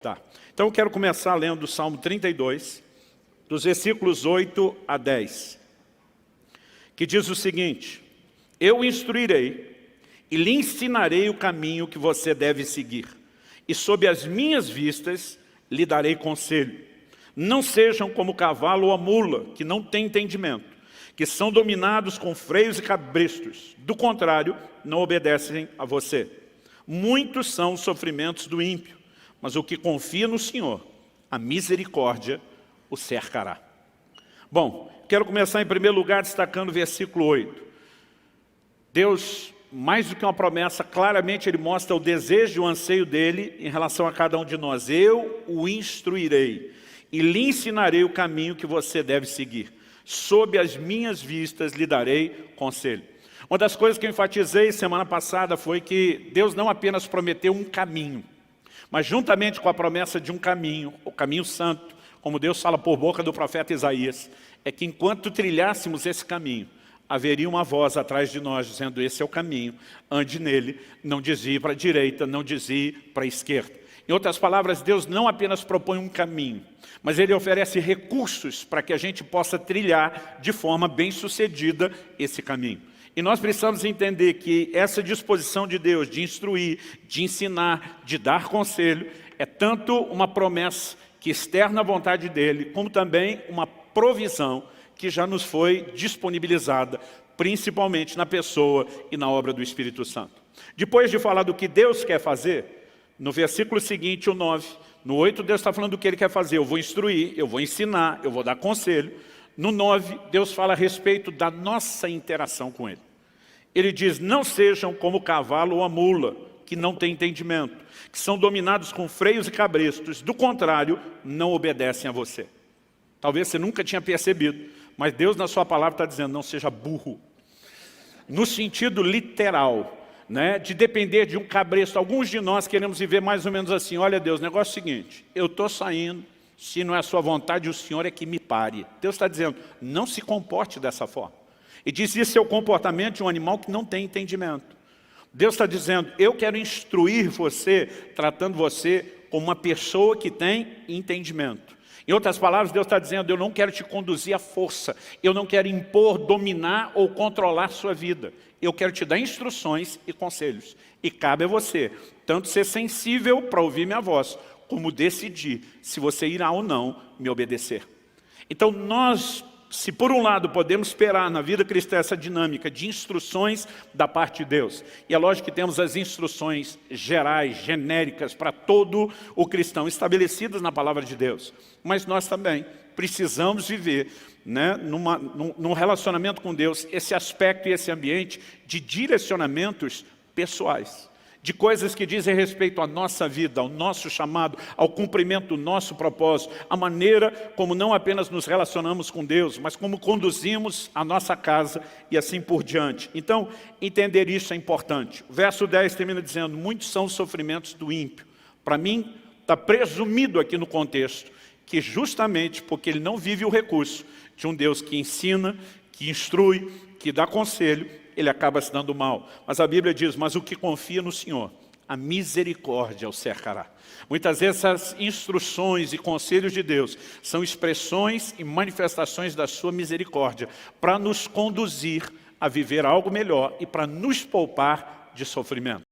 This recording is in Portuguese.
Tá. Então eu quero começar lendo o Salmo 32, dos versículos 8 a 10, que diz o seguinte: eu o instruirei e lhe ensinarei o caminho que você deve seguir, e sob as minhas vistas lhe darei conselho. Não sejam como o cavalo ou a mula, que não têm entendimento, que são dominados com freios e cabrestos. Do contrário, não obedecem a você. Muitos são os sofrimentos do ímpio, mas o que confia no Senhor, a misericórdia o cercará. Bom, quero começar em primeiro lugar destacando o versículo 8. Deus, mais do que uma promessa, claramente Ele mostra o desejo e o anseio dEle em relação a cada um de nós. Eu o instruirei e lhe ensinarei o caminho que você deve seguir. Sob as minhas vistas lhe darei conselho. Uma das coisas que eu enfatizei semana passada foi que Deus não apenas prometeu um caminho, mas juntamente com a promessa de um caminho, o caminho santo, como Deus fala por boca do profeta Isaías, é que enquanto trilhássemos esse caminho, haveria uma voz atrás de nós dizendo: esse é o caminho, ande nele, não desvie para a direita, não desvie para a esquerda. Em outras palavras, Deus não apenas propõe um caminho, mas Ele oferece recursos para que a gente possa trilhar de forma bem-sucedida esse caminho. E nós precisamos entender que essa disposição de Deus de instruir, de ensinar, de dar conselho, é tanto uma promessa que externa a vontade dEle, como também uma provisão que já nos foi disponibilizada, principalmente na pessoa e na obra do Espírito Santo. Depois de falar do que Deus quer fazer, no versículo seguinte, o 9, no 8, Deus está falando do que Ele quer fazer. Eu vou instruir, eu vou ensinar, eu vou dar conselho. No 9, Deus fala a respeito da nossa interação com Ele. Ele diz: não sejam como o cavalo ou a mula, que não têm entendimento, que são dominados com freios e cabrestos. Do contrário, não obedecem a você. Talvez você nunca tinha percebido, mas Deus na sua palavra está dizendo: não seja burro. No sentido literal, de depender de um cabresto. Alguns de nós queremos viver mais ou menos assim: olha Deus, o negócio é o seguinte, eu estou saindo, se não é a sua vontade, o Senhor é que me pare. Deus está dizendo: não se comporte dessa forma. E diz: isso é o comportamento de um animal que não tem entendimento. Deus está dizendo: eu quero instruir você, tratando você como uma pessoa que tem entendimento. Em outras palavras, Deus está dizendo: eu não quero te conduzir à força, eu não quero impor, dominar ou controlar sua vida. Eu quero te dar instruções e conselhos. E cabe a você, tanto ser sensível para ouvir minha voz, como decidir se você irá ou não me obedecer. Então nós, se por um lado podemos esperar na vida cristã essa dinâmica de instruções da parte de Deus, e é lógico que temos as instruções gerais, genéricas para todo o cristão, estabelecidas na palavra de Deus, mas nós também precisamos viver num relacionamento com Deus esse aspecto e esse ambiente de direcionamentos pessoais, de coisas que dizem respeito à nossa vida, ao nosso chamado, ao cumprimento do nosso propósito, a maneira como não apenas nos relacionamos com Deus, mas como conduzimos a nossa casa e assim por diante. Então, entender isso é importante. O verso 10 termina dizendo: muitos são os sofrimentos do ímpio. Para mim, está presumido aqui no contexto que justamente porque ele não vive o recurso de um Deus que ensina, que instrui, que dá conselho, ele acaba se dando mal. Mas a Bíblia diz: mas o que confia no Senhor, a misericórdia o cercará. Muitas vezes essas instruções e conselhos de Deus são expressões e manifestações da sua misericórdia para nos conduzir a viver algo melhor e para nos poupar de sofrimento.